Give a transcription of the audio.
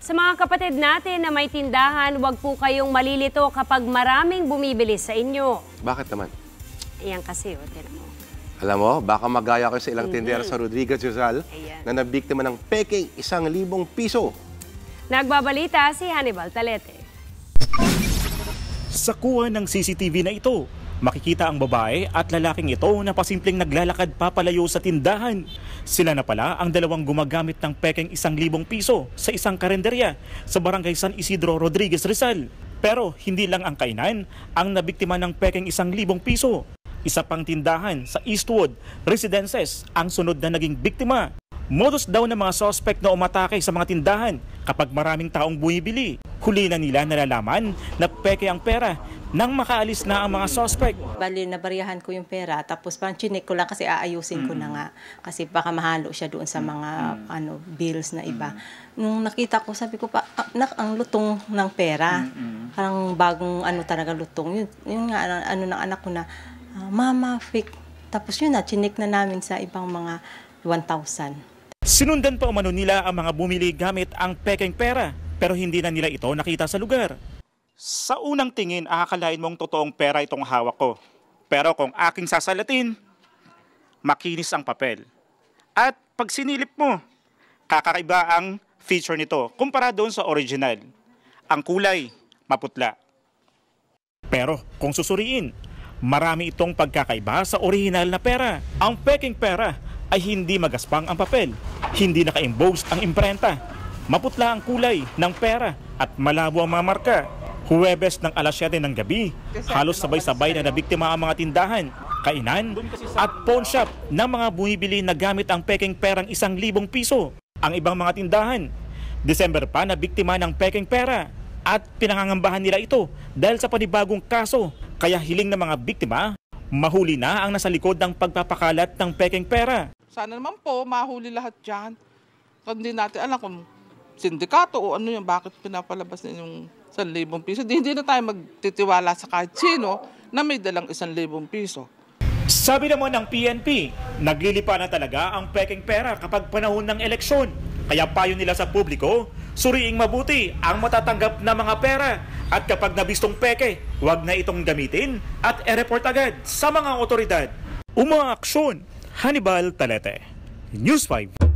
Sa mga kapatid natin na may tindahan, huwag po kayong malilito kapag maraming bumibili sa inyo. Bakit naman? Ayan kasi, tinan mo. Alam mo, baka magaya kayo sa ilang tindera sa Rodriguez Rizal na nabiktima ng peking 1,000 piso. Nagbabalita si Hannibal Talete. Sa kuha ng CCTV na ito, makikita ang babae at lalaking ito na pasimpleng naglalakad papalayo sa tindahan. Sila na pala ang dalawang gumagamit ng peking 1,000 piso sa isang karenderya sa barangay San Isidro, Rodriguez Rizal. Pero hindi lang ang kainan ang nabiktima ng peking 1,000 piso. Isa pang tindahan sa Eastwood Residences ang sunod na naging biktima. Modus daw ng mga suspect na umatake sa mga tindahan kapag maraming taong bumibili. Huli na nila nalalaman na peke ang pera nang makaalis na ang mga suspect. Bali, nabariyahan ko yung pera, tapos parang chinik ko lang kasi aayusin ko na nga. Kasi baka mahalo siya doon sa mga bills na iba. Nung nakita ko, sabi ko pa, ang lutong ng pera. Parang bagong talaga lutong. Yun nga, ng anak ko na, Mama, fake. Tapos yun na, chinik na namin sa ibang mga 1,000. Sinundan pa umano nila ang mga bumili gamit ang pekeng pera, pero hindi na nila ito nakita sa lugar. Sa unang tingin, akalain mong totoong pera itong hawak ko. Pero kung aking sasalatin, makinis ang papel. At pag sinilip mo, kakaiba ang feature nito kumpara doon sa original. Ang kulay, maputla. Pero kung susuriin, marami itong pagkakaiba sa original na pera. Ang peking pera ay hindi magaspang ang papel, hindi naka-embossed ang imprenta. Maputla ang kulay ng pera at malabo ang mga marka. Huwebes ng alas 7 ng gabi, halos sabay-sabay na nabiktima ang mga tindahan, kainan at pawn shop ng mga bumibili na gamit ang peking perang 1,000 piso. Ang ibang mga tindahan, December pa na biktima ng peking pera at pinangangambahan nila ito dahil sa panibagong kaso. Kaya hiling ng mga biktima, mahuli na ang nasa likod ng pagpapakalat ng peking pera. Sana naman po mahuli lahat dyan. Hindi natin alam kung sindikato o ano yung bakit pinapalabas na yung 1,000 piso. Hindi na tayo magtitiwala sa kahit sino na may dalang 1,000 piso. Sabi naman ng PNP, naglilipa na talaga ang peking pera kapag panahon ng eleksyon. Kaya payo nila sa publiko, suriing mabuti ang matatanggap na mga pera. At kapag nabistong peke, huwag na itong gamitin at e-report agad sa mga otoridad. Umaaksyon, Hannibal Talete, News 5.